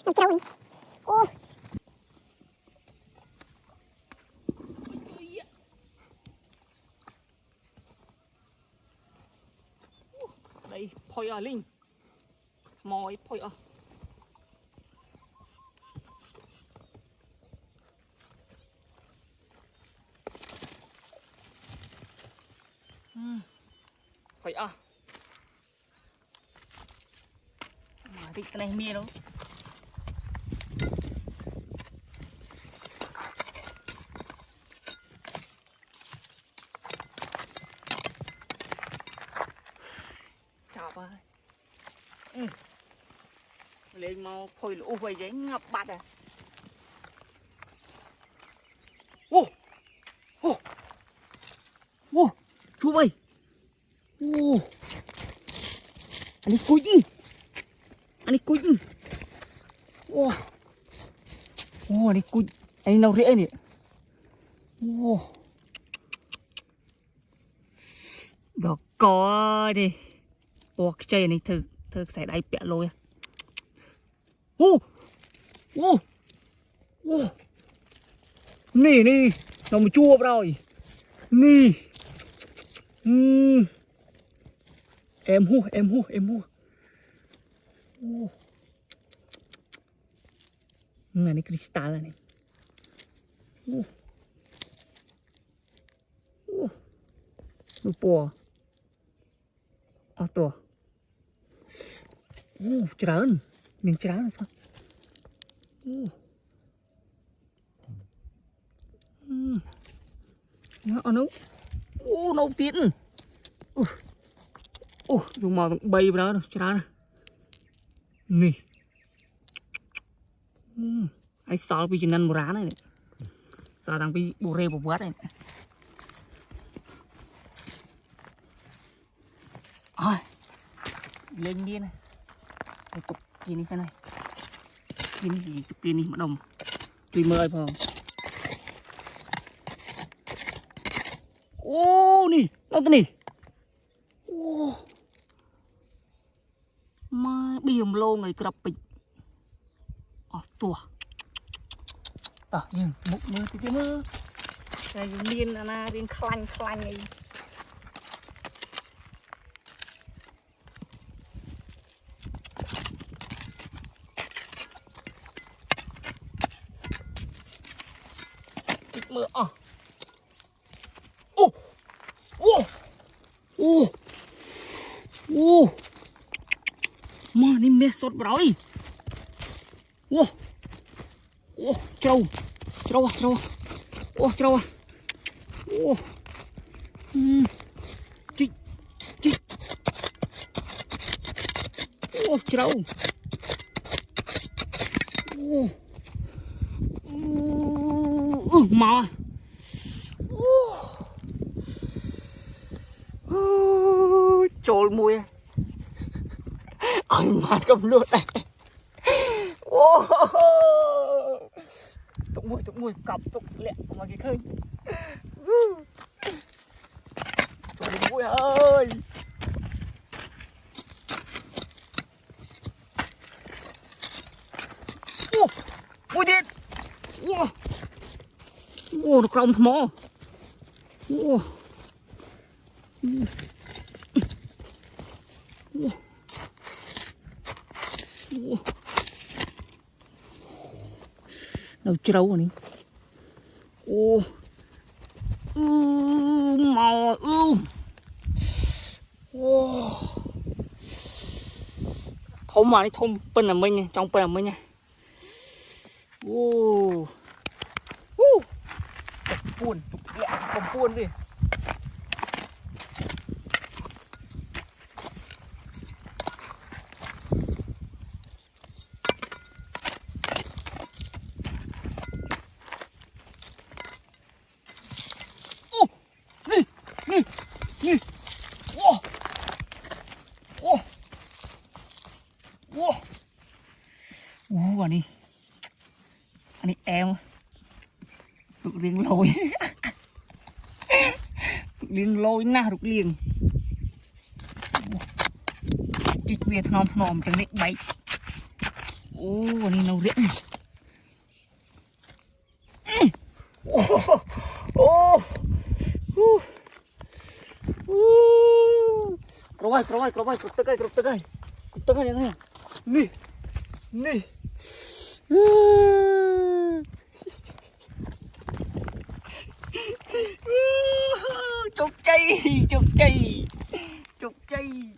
nó trâu ô đây phơi ở linh mồi phơi ở phơi ở mà thì cái này mía đâu lên mau phơi lũ vậy giấy ngập bạt à ô ô ô chú ơi ô anh ấy cúi ô ô anh ấy cúi anh ấy nấu rễ nè ô đó có đi ô cái chơi này thử xài đáy bẹ lôi ô ô ô nè nè nó mà chua rồi nè em hú ô này cristal này ô ô nó bò to ô trơn mình trơn là sao nó nấu tiến dùng màu bay vào đó trơn nè ai sao bây giờ năn một rán này sao đang bị bù rê bù bớt này lên đi này tục gì này xem này gì tục kia này mà đồng tùy mời phải không ô nè nó cái này ô mà biềm lô người cặp bịch tua nhưng một mưa thì mưa này miên là riêng khanh này mưa mà đi mẹ sốt rồi trâu chích trâu mà trôi mùi ôi mà cầm luôn này tụng mùi cặp tụng lẹ mà cái khơi trôi mùi ơi mùi điện nó còng thầm mò đâu trâu này màu thôm mà đi thôm bên là mình trong bên là mình nha buồn còn buồn đi nè anh đi em tụi riêng lôi tụi riêng lôi na tụi riêng chích việt nom trong định bay anh đi nấu điện. Kerawai, tegai yang ni. Nih. Chục chay.